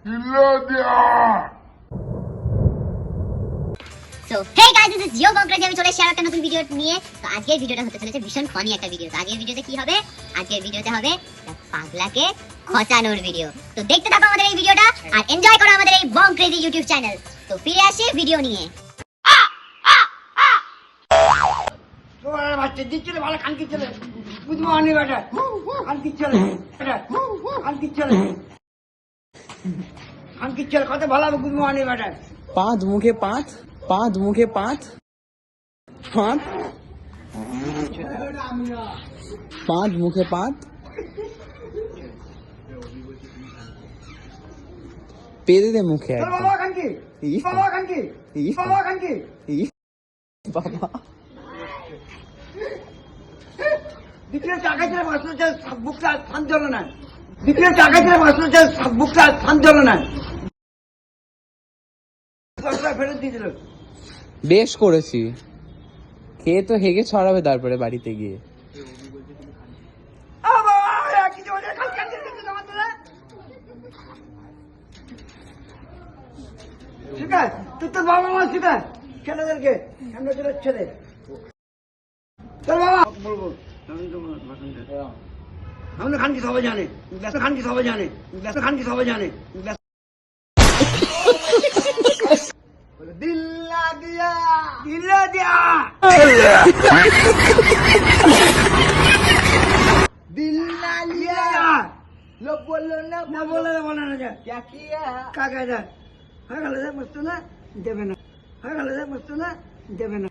So, hey guys, this is Yo Bongkraj, আমি চলে এসেছি আর একটা নতুন ভিডিও নিয়ে। তো আজকের ভিডিওটা হতে চলেছে ভীষণ ফানি একটা ভিডিও। তো আগের ভিডিওতে কি হবে? আজকের ভিডিওতে হবে পাগলাকে খচানোর ভিডিও। তো দেখতে থাকো আমাদের এই ভিডিওটা আর এনজয় করো আমাদের এই বংক্রেজ ইউটিউব চ্যানেল। তো ফিরে আসি ভিডিও নিয়ে। বাচ্চা দিচ্ছিল ভালো খানকি ছেলে বুঝবো আনি বেটা খানকি ছেলে খানকি ছেলে খানকি ছেলে কত ভালো হবে বুঝবো আনি বেটা পাঁচ মুখে পাঁচ পাঁচ মুখে পাঁচ পাঁচ পাঁচ মুখে পাঁচ পেরে দে মুখে তোর বাবা খানকি বাবা খানকি বাবা খানকি বাবা দ্বিতীয় টাকা ছেলে বাঁচলো যে বুকটা শান্ত হলো না দ্বিতীয় টাকা ছেলে বাঁচলো যে বুকটা শান্ত হলো না ফেরত দিয়ে দিল বেশ করেছি খেয়ে তো হেগে ছড়াবে তারপরে বাড়িতে গিয়ে শিখায় তুই তোর বাবা মা শিখায় ছেলেদেরকে সামনে ছেলে ছেলে তোর বাবা বলবো আমরা খানকি সবাই জানে ব্যস্ত খানকি সবাই জানে ব্যস্ত খানকি সবাই জানে দিল্লা দিয়া দিল্লা দিয়া দিল্লা লিয়া লোক বললো না বলে বলে না যা কাকা যা হ্যাঁ গেলে যা বসতো না দেবে না হ্যাঁ গেলে যা বসতো না দেবে না